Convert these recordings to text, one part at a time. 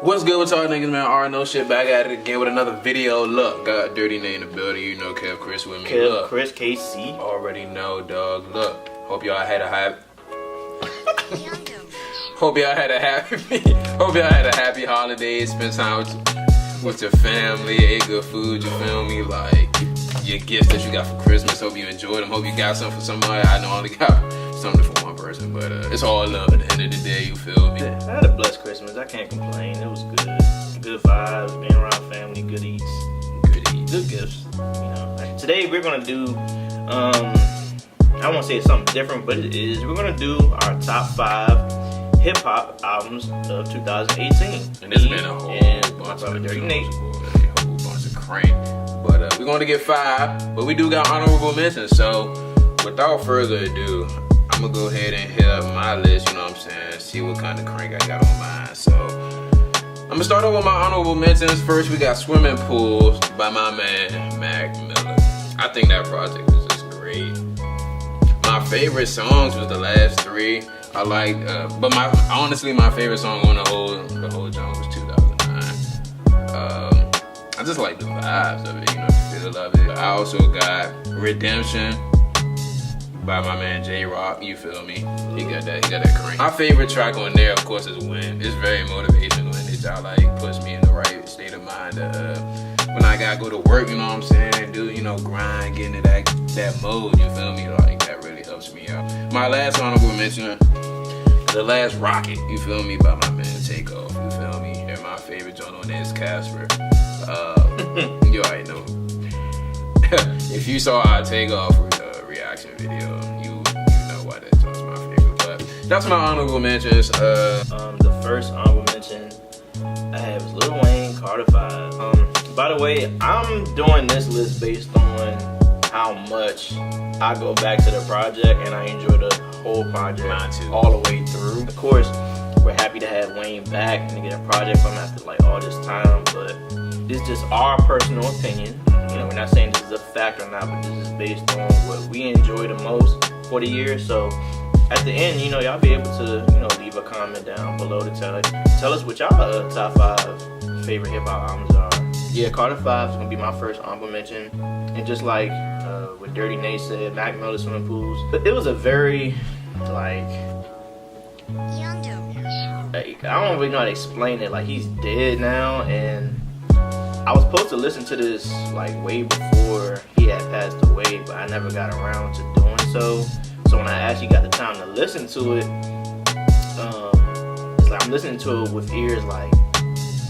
What's good with y'all niggas, man? Alright, no shit, back at it again with another video. Look, got DirtyyNate in the building. You know Kev Chris with me. Kev Look, Chris KC. already know, dog. Look, hope y'all had a happy. Hope y'all had a happy holiday. Spend time with your family, ate good food. You feel me? Like your gifts that you got for Christmas. Hope you enjoyed them. Hope you got something for somebody. I know I only got something for one person, but it's all love at the end of the day. You feel me? I had a blessed Christmas. I can't complain. It was good. Good vibes, being around family, good eats, good gifts. You know. Like, today we're gonna do. I won't say it's something different, but it is. We're gonna do our top 5 hip hop albums of 2018. And it's been a whole bunch of DirtyyNate. A whole bunch of crank. But we're going to get 5, but we do got honorable mentions. So without further ado, I'm going to go ahead and hit up my list, you know what I'm saying, see what kind of crank I got on mine. So I'm going to start off with my honorable mentions. First, we got Swimming Pools by my man, Mac Miller. I think that project was just great. My favorite songs was the last 3. I like, but honestly, my favorite song on the whole genre was 2009. I just like the vibes of it, you know, the feel of it. I also got Redemption by my man J-Rock. You feel me? He got that crank. My favorite track on there, of course, is Win. It's very motivational and it y'all like puts me in the right state of mind. When I gotta go to work, you know what I'm saying, do grind, get into that mode. You feel me? Like that really helps me out. My last honorable mention. The Last Rocket, you feel me, by my man Takeoff, you feel me, and my favorite joint on there is Casper. You already know. If you saw our Takeoff reaction video, you know why that joint's my favorite. But that's my honorable mentions. The first honorable mention I have is Lil Wayne, Carter 5. By the way, I'm doing this list based on how much I go back to the project and I enjoy the whole project all the way through. Of course, we're happy to have Wayne back and to get a project from him after like all this time, but this is just our personal opinion. You know, we're not saying this is a fact or not, but this is based on what we enjoy the most for the year. So at the end, you know, y'all be able to, leave a comment down below to tell us what y'all top 5 favorite hip hop albums are. Yeah, Carter 5 is gonna be my first honorable mention, and just like what DirtyyNate said, Mac Miller, Swimming Pools. But it was a very I don't really know how to explain it. Like, he's dead now, and I was supposed to listen to this like way before he had passed away, but I never got around to doing so. So when I actually got the time to listen to it, it's like I'm listening to it with ears like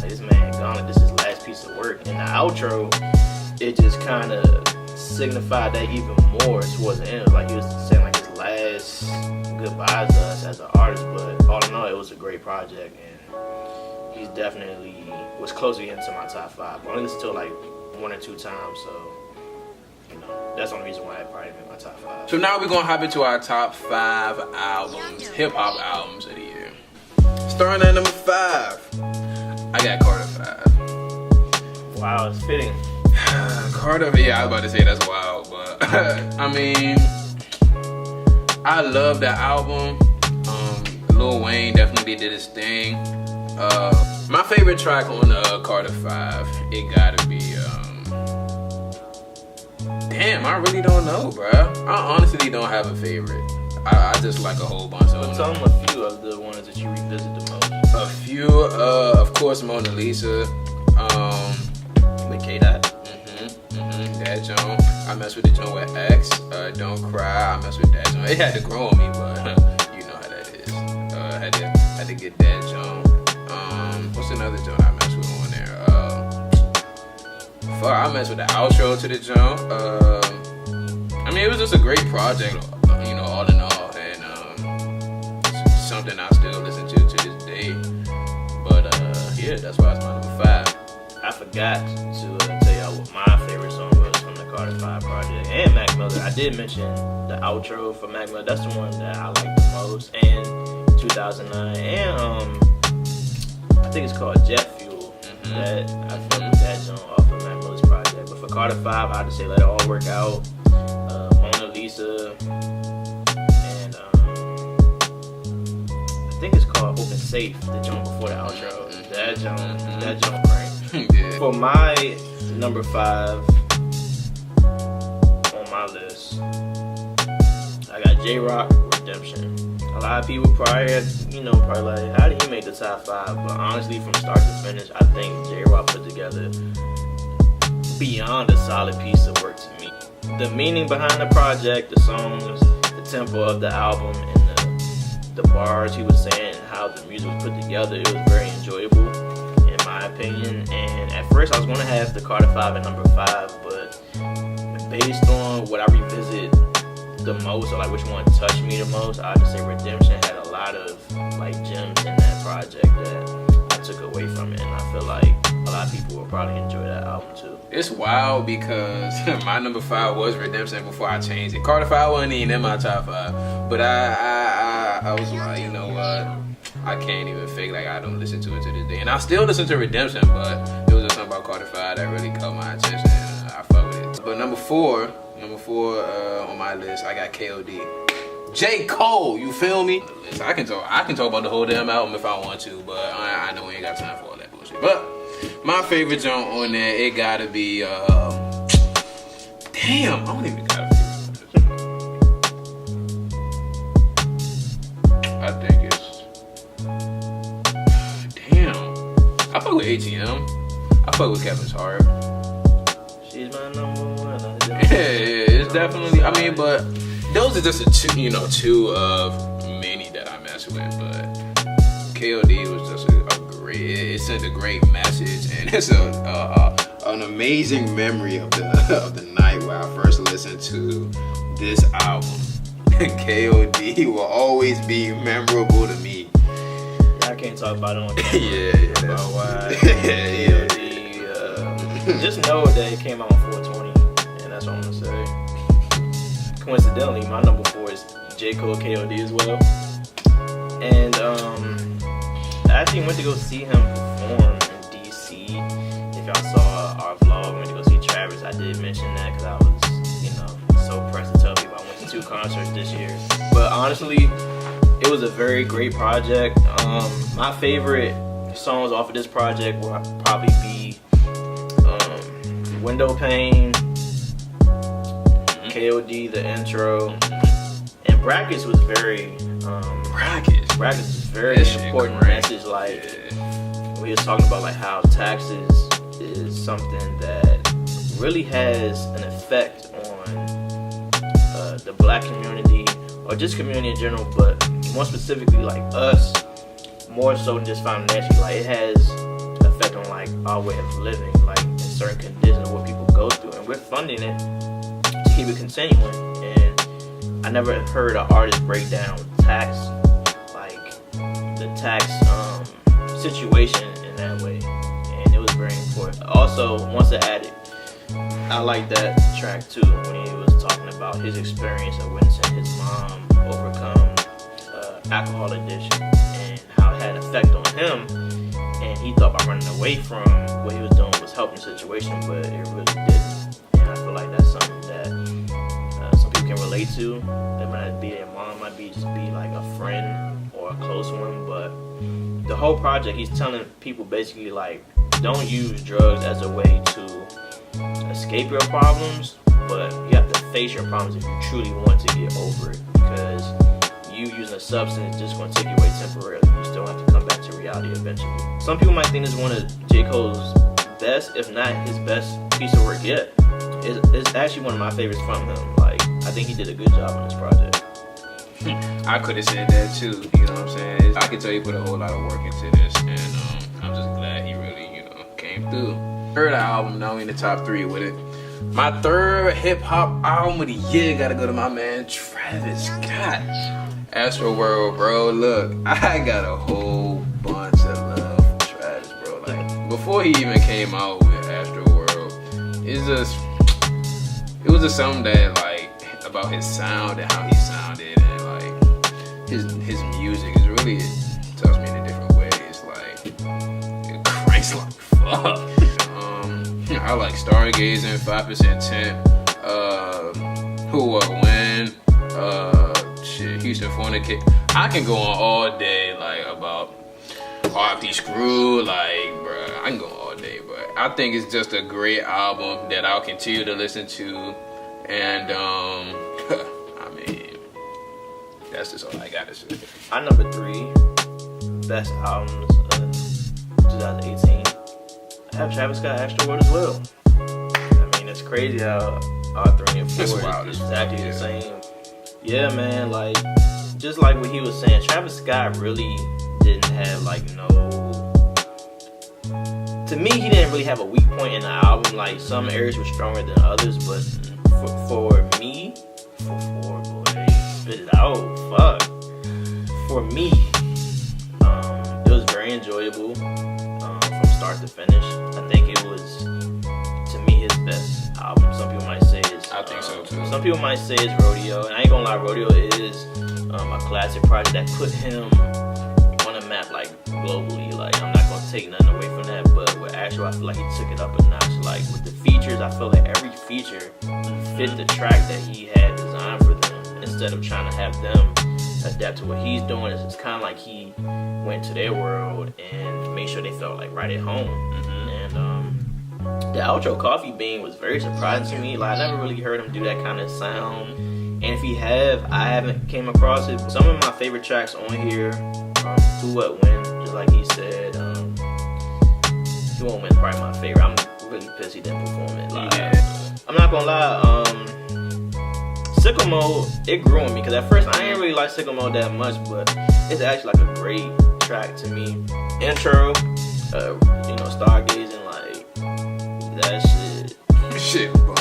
this man gone, like this is his last piece of work. And the outro, it just kind of signified that even more towards the end. Like he was saying like his last goodbyes to us as an artist, but all in all, it was a great project, and he's definitely was close to getting to my top 5. I only listened to it like 1 or 2 times, so that's the only reason why I probably made my top 5. So now we're gonna hop into our top 5 albums, hip hop albums of the year. Starting at number 5, I got Carter 5. Wow, it's fitting. Carter, yeah, I was about to say that's wild, but I mean, I love that album. Lil Wayne definitely did his thing. My favorite track on Carter 5, it gotta be, damn, I really don't know, bruh. I honestly don't have a favorite. I just like a whole bunch of them. Tell them a few of the ones that you revisit the most. A few, of course, Mona Lisa. With K-Dot. That joint. I mess with the joint with X. Don't Cry. I mess with that joint. It had to grow on me, but you know how that is. Had to get that joint. What's another joint I mess with on there? I mess with the outro to the joint. I mean, it was just a great project, all in all, and something I still listen to this day. But yeah, that's why it's my number 5. I forgot to tell y'all what my favorite song was from the Carter 5 project and Mac Miller. I did mention the outro for Mac Miller. That's the one that I like the most. And 2009. And I think it's called Jet Fuel. That I fucked with that song off of Mac Miller's project. But for Carter 5, I had to say Let It All Work Out, Mona Lisa, and I think it's called Open Safe, the joint before the outro. That jump crank. Yeah. For my number 5 on my list, I got J-Rock, Redemption. A lot of people probably like, how did he make the top 5? But honestly, from start to finish, I think J-Rock put together beyond a solid piece of work to me. The meaning behind the project, the songs, the tempo of the album, and the bars he was saying, and how the music was put together, it was very enjoyable, in my opinion. And at first, I was going to have the Carter 5 at number 5, but based on what I revisit the most, or like which one touched me the most, I just say Redemption had a lot of like gems in that project that I took away from it, and I feel like a lot of people will probably enjoy that album too. It's wild because my number 5 was Redemption before I changed it. Carter 5 wasn't even in my top 5, but I was like, you know what? I can't even fake like I don't listen to it to this day, and I still listen to Redemption, but there was just something about Carter 5 that really caught my attention, and I fuck with it. But number four on my list, I got KOD. J. Cole, you feel me? I can talk about the whole damn album if I want to, but I know we ain't got time for all that bullshit. But my favorite joint on there, it gotta be damn, I don't even got a favorite. I think it's damn. I fuck with ATM. I fuck with Kevin's Heart. She's my number 1. Yeah, it's definitely. I mean, but those are just two of many that I mess with. But KOD was just a great. It sent a great message, and it's an amazing memory of the night where I first listened to this album. KOD will always be memorable to me. I can't talk about it on camera. Yeah, about why KOD. Just know that it came out on 420, and that's what I'm gonna say. Coincidentally, my number 4 is J. Cole KOD as well. And I actually went to go see him perform in DC. If y'all saw our vlog, went to go see Travis. I did mention that because I was, so pressed to tell people I went to 2 concerts this year. But honestly, it was a very great project. My favorite songs off of this project will probably be Window Pane, KOD, the intro, and Brackets was very Brackets was very important message. Like we was talking about like how taxes is something that really has an effect on the black community or just community in general, but more specifically like us, more so than just financially. Like it has an effect on like our way of living, like in certain conditions what people go through, and we're funding it to keep it continuing. And I never heard an artist break down tax, like the tax situation in that way, and it was very important. Also, once it added, I like that track too when he was talking about his experience of witnessing his mom overcome alcohol addiction and how it had an effect on him, and he thought by running away from what he was doing was helping the situation, but it really didn't. And I feel like that's something that some people can relate to. It might not be their mom, might be just be like a friend or a close one, but the whole project, he's telling people basically like, don't use drugs as a way to escape your problems, but you have to face your problems if you truly want to get over it, because you using a substance is just going to take you away temporarily. You still have to come back to reality eventually. Some people might think this is one of J. Cole's best, if not his best piece of work yet. It's actually one of my favorites from him. Like, I think he did a good job on this project. I could have said that too, you know what I'm saying? I can tell you put a whole lot of work into this, and I'm just glad he really, came through. Third album, now we in the top 3 with it. My third hip-hop album of the year gotta go to my man Travis Scott. Astroworld, bro. Look, I got a whole bunch of love for Travis, bro. Like, before he even came out with Astroworld, it was just something that, like, about his sound and how he sounded, and like his music is really, it touched me in a different way. It's like it cranks like fuck. I like Stargazing, 5% Tint, Who What When, Houston Fornicate. I can go on all day like about Poppy Screw, like, bruh, I can go all day, but I think it's just a great album that I'll continue to listen to, and I mean, that's just all I gotta say. Our number 3 best albums of 2018. I have Travis Scott Astro World as well. I mean, it's crazy how our 3 and 4 is exactly the same. Yeah, man, like, just like what he was saying, Travis Scott really didn't have, like, no... To me, he didn't really have a weak point in the album. Like, some areas were stronger than others, but for me... boy, spit it out, fuck. For me, it was very enjoyable from start to finish. I think it was, to me, his best album. Some people might say it's... I think so, too. Some people might say it's Rodeo, and I ain't gonna lie, Rodeo is a classic project that put him on a map, like, globally. Like, I'm not gonna take nothing away from that, but with Astro, I feel like he took it up a notch. Like, with the features, I feel like every feature fit the track that he had designed for them, instead of trying to have them adapt to what he's doing. It's kind of like he went to their world and made sure they felt like right at home. And the outro, Coffee Bean, was very surprising to me. Like, I never really heard him do that kind of sound. And if he have, I haven't came across it. Some of my favorite tracks on here, Who What When, just like he said. Who What When is probably my favorite. I'm really pissed he didn't perform it live. Yeah. I'm not gonna lie, Sickle Mode, it grew on me, because at first I didn't really like Sickle Mode that much, but it's actually like a great track to me. Intro, stargazing, like, that shit. Shit bomb.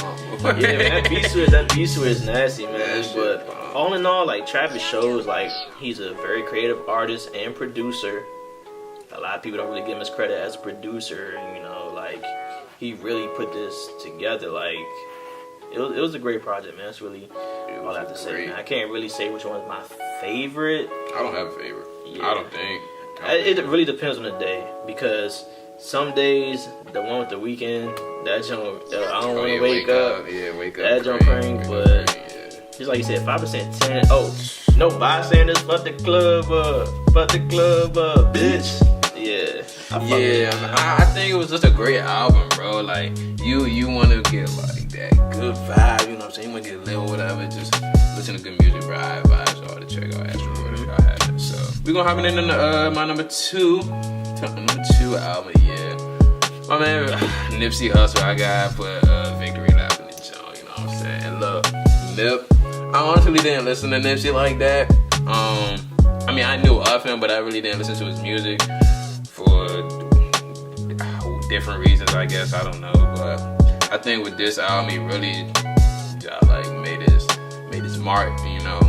Yeah, man, that beat switch is nasty, man. But all in all, like, Travis shows like he's a very creative artist and producer. A lot of people don't really give him his credit as a producer, and, like, he really put this together. Like, it was a great project, man. That's really all I have to say, man. I can't really say which one is my favorite. I don't have a favorite. Yeah. I don't think. It really depends on the day, because some days, the one with the weekend, that joint, I don't want to wake up. Yeah, wake up. That joint crank, but just like you said, 5%, 10. Oh, no bystanders, fuck the club up, bitch. Yeah. I think it was just a great album, bro. Like, you want to get like that good vibe, you know what I'm saying? You want to get lit or whatever, just listen to good music, bro. I advise y'all to check out Astro World if y'all have it. So we're gonna hop in my number two album, yeah. My man Nipsey Hussle, I gotta put Victory Lap in the joint, you know what I'm saying? Look, Nip, I honestly didn't listen to Nipsey like that. I mean, I knew of him, but I really didn't listen to his music for different reasons, I guess. I don't know, but I think with this album, he really like made his mark, you know,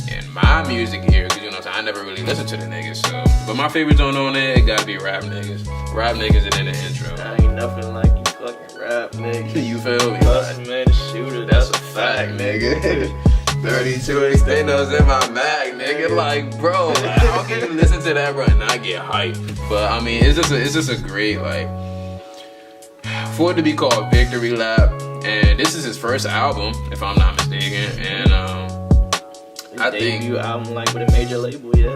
in my music here, because, you know, I never really listened to the niggas. So, but my favorites on there, it gotta be Rap Niggas. Rap Niggas is in the intro. I ain't nothing like you fucking rap niggas. You feel me? Plus, man, the shooter, that's a fact, nigga. 32 extendos in my Mac, nigga. Like, bro, how can you listen to that, bro, and not get hyped? But I mean, it's just a great, like, for it to be called Victory Lap, and this is his first album, if I'm not mistaken, and I think debut album, like, with a major label, yeah.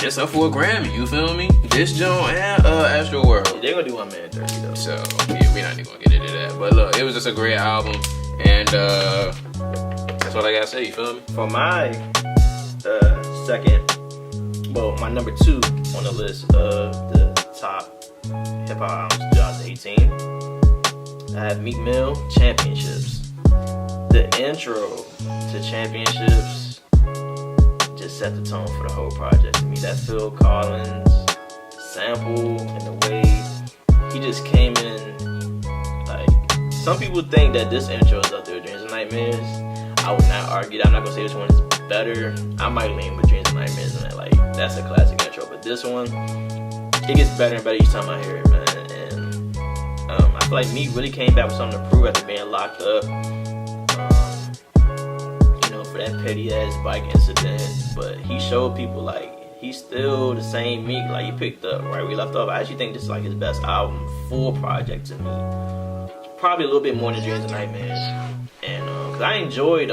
Just up for a Grammy, you feel me? This joint and Astro World. Yeah, they're gonna do 1 man 30 though. So yeah, we're not even gonna get into that. But look, it was just a great album, and that's all I gotta say. You feel me? For my my number 2 on the list of the top hip hop albums 2018, I have Meek Mill, Championships. The intro to Championships just set the tone for the whole project to me. That Phil Collins sample and the way he just came in, like, some people think that this intro is up there with Dreams and Nightmares. I would not argue that. I'm not gonna say which one is better. I might lean with Dreams and Nightmares, and like, that's a classic intro. But this one, it gets better and better each time I hear it, man. And I feel like Meek really came back with something to prove after being locked up. For that petty ass bike incident, but he showed people like he's still the same Meek. Like, he picked up right where he left off. I actually think this is like his best album, full project to me. Probably a little bit more than Dreams and Nightmares, and cause I enjoyed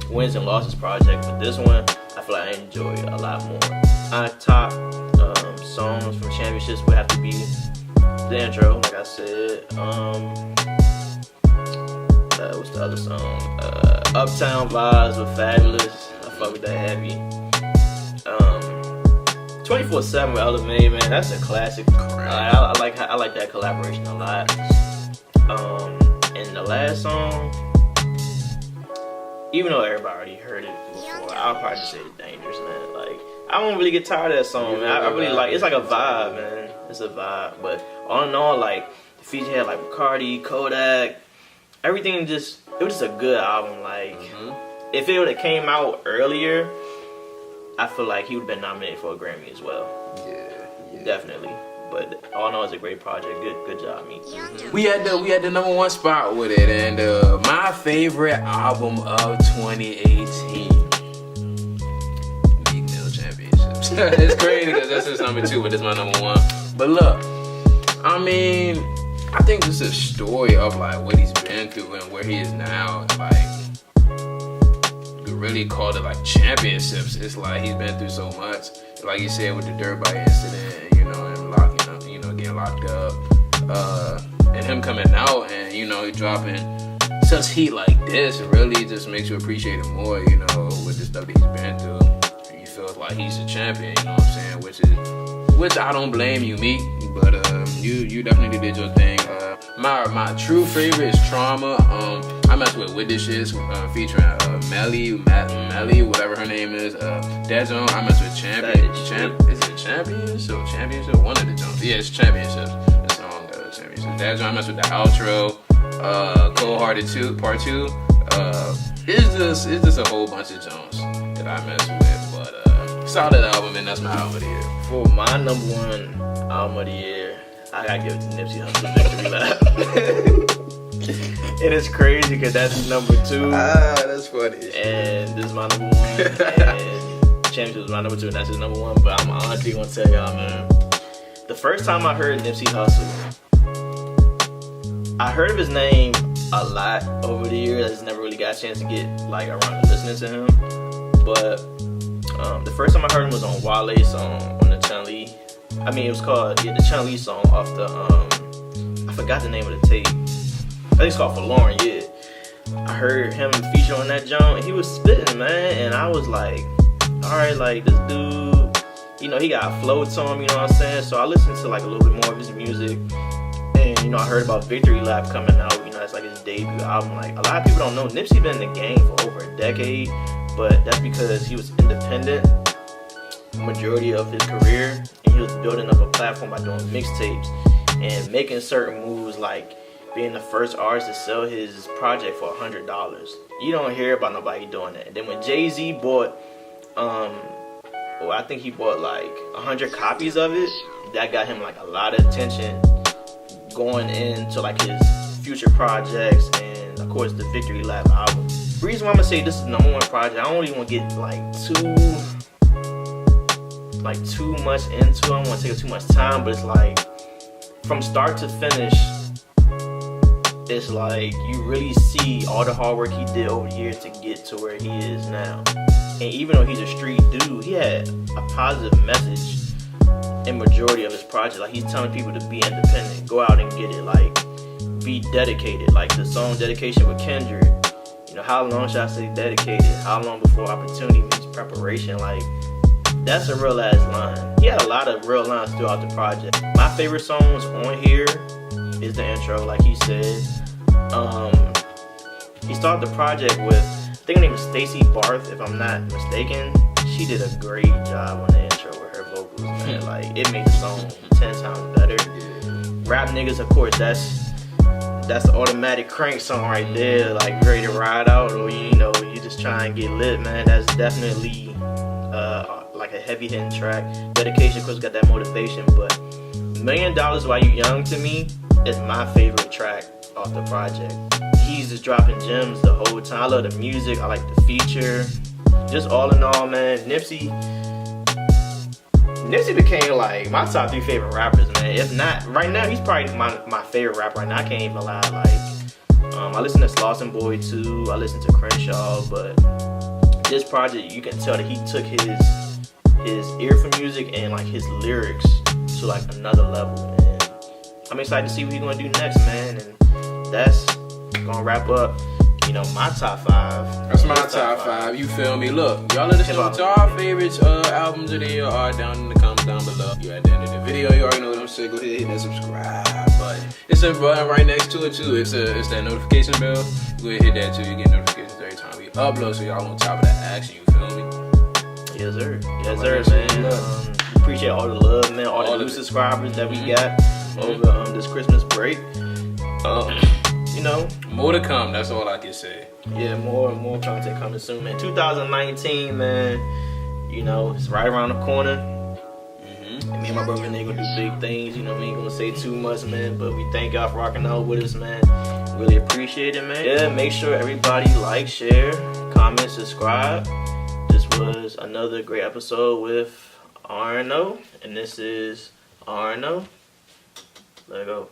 Wins and Losses project, but this one I feel like I enjoyed a lot more. I top songs from championships would have to be the intro, like I said. What's the other song? Uptown Vibes with Fabulous. I fuck with that heavy. 24/7 with Ella May, man, that's a classic. I like that collaboration a lot. And the last song, even though everybody already heard it before, I'll probably just say The Dangerous, man. Like, I don't really get tired of that song, man. I really like, it's like a vibe, man. It's a vibe. But all in all, like, the feature had like Bacardi, Kodak, everything it was just a good album. Like, if it would have came out earlier, I feel like he would have been nominated for a Grammy as well. Yeah. Definitely. But all in all, it's a great project. Good job, me. We had the number one spot with it, and my favorite album of 2018, Meek Mill Championships. It's crazy because that's his number 2, but it's my number 1. But look, I mean, I think this is a story of like what he's been through and where he is now. Like, you really called it like championships. It's like he's been through so much. Like you said with the dirt bike incident, you know, and getting locked up, and him coming out and he dropping such heat like this. It really just makes you appreciate him more. With the stuff that he's been through, he feels like he's a champion. You know what I'm saying? Which I don't blame you, Meek, but you definitely did your thing. My true favorite is Trauma. I mess with this shit featuring Melly, whatever her name is. Dejon, I mess with Champion. Is it Championship? Championship? One of the Jones. Yeah, it's Championship. The song Championship. Dejon, I mess with the outro. Cold Hearted 2, Part 2. It's just a whole bunch of Jones that I mess with. But solid album, and that's my album of the year. For my number 1 album of the year, I gotta give it to Nipsey Hussle, Victory Lap. And it's crazy because that's his number 2. That's funny. And this is my number 1. And Championship was my number 2, and that's his number 1. But I'm honestly gonna tell y'all, man, the first time I heard Nipsey Hussle, I heard of his name a lot over the years. I just never really got a chance to get like around to listening to him. But the first time I heard him was on Wale's song on the Chun-Li. I mean, it was called the Chun-Li song off the I forgot the name of the tape. I think it's called Forlorn. Yeah, I heard him feature on that joint, and he was spitting, man, and I was like, all right, like this dude, he got flow to him, you know what I'm saying? So I listened to like a little bit more of his music, and I heard about Victory Lap coming out. It's like his debut album. Like, a lot of people don't know, Nipsey been in the game for over a decade, but that's because he was independent majority of his career, and he was building up a platform by doing mixtapes and making certain moves, like being the first artist to sell his project for $100. You don't hear about nobody doing that. And then when Jay-Z bought, I think he bought like 100 copies of it, that got him like a lot of attention going into like his future projects, and of course the Victory Lap album. The reason why I'm gonna say this is the number 1 project, I don't even want to get too much into it. I don't want to take up too much time, but it's like from start to finish, it's like you really see all the hard work he did over the years to get to where he is now. And even though he's a street dude, he had a positive message in majority of his projects. Like, he's telling people to be independent, go out and get it, like be dedicated. Like the song Dedication with Kendrick, how long should I say dedicated? How long before opportunity means preparation? Like, that's a real ass line. He had a lot of real lines throughout the project. My favorite songs on here is the intro, like he said. He started the project with, I think her name is Stacey Barth, if I'm not mistaken. She did a great job on the intro with her vocals, man. Like, it made the song 10 times better. Rap Niggas, of course, that's the automatic crank song right there. Like, ready to ride out, or you just try and get lit, man. That's definitely like a heavy hitting track. Dedication, of course, got that motivation, but $1 Million While You Young, to me, is my favorite track off the project. He's just dropping gems the whole time. I love the music, I like the feature. Just all in all, man, Nipsey became like my top 3 favorite rappers, man. If not, right now, he's probably my favorite rapper right now. I can't even lie. Like, I listen to Slauson Boy too. I listen to Crenshaw, but this project, you can tell that he took his his ear for music and like his lyrics to like another level. And I'm excited to see what he's gonna do next, man. And that's gonna wrap up, you know, my top 5. That's my top 5. You feel me? Look, y'all let us know what our favorites albums of the year are down in the comments down below. You at the end of the video, you already know what I'm saying. Go ahead, hit that subscribe button. It's a button right next to it too. It's that notification bell. Go ahead, hit that too. You get notifications every time we upload, so y'all on top of that action. You feel me? Yes, sir. Yes, sir, man. Appreciate all the love, man. All the new subscribers that we got over this Christmas break. You know, more to come. That's all I can say. Yeah, more content coming soon, man. 2019, man. You know, it's right around the corner. And me and my brother, man, they gonna do big things. You know, we ain't gonna say too much, man. But we thank y'all for rocking out with us, man. Really appreciate it, man. Yeah, make sure everybody like, share, comment, subscribe. This was another great episode with RNO, and this is RNO. Let go.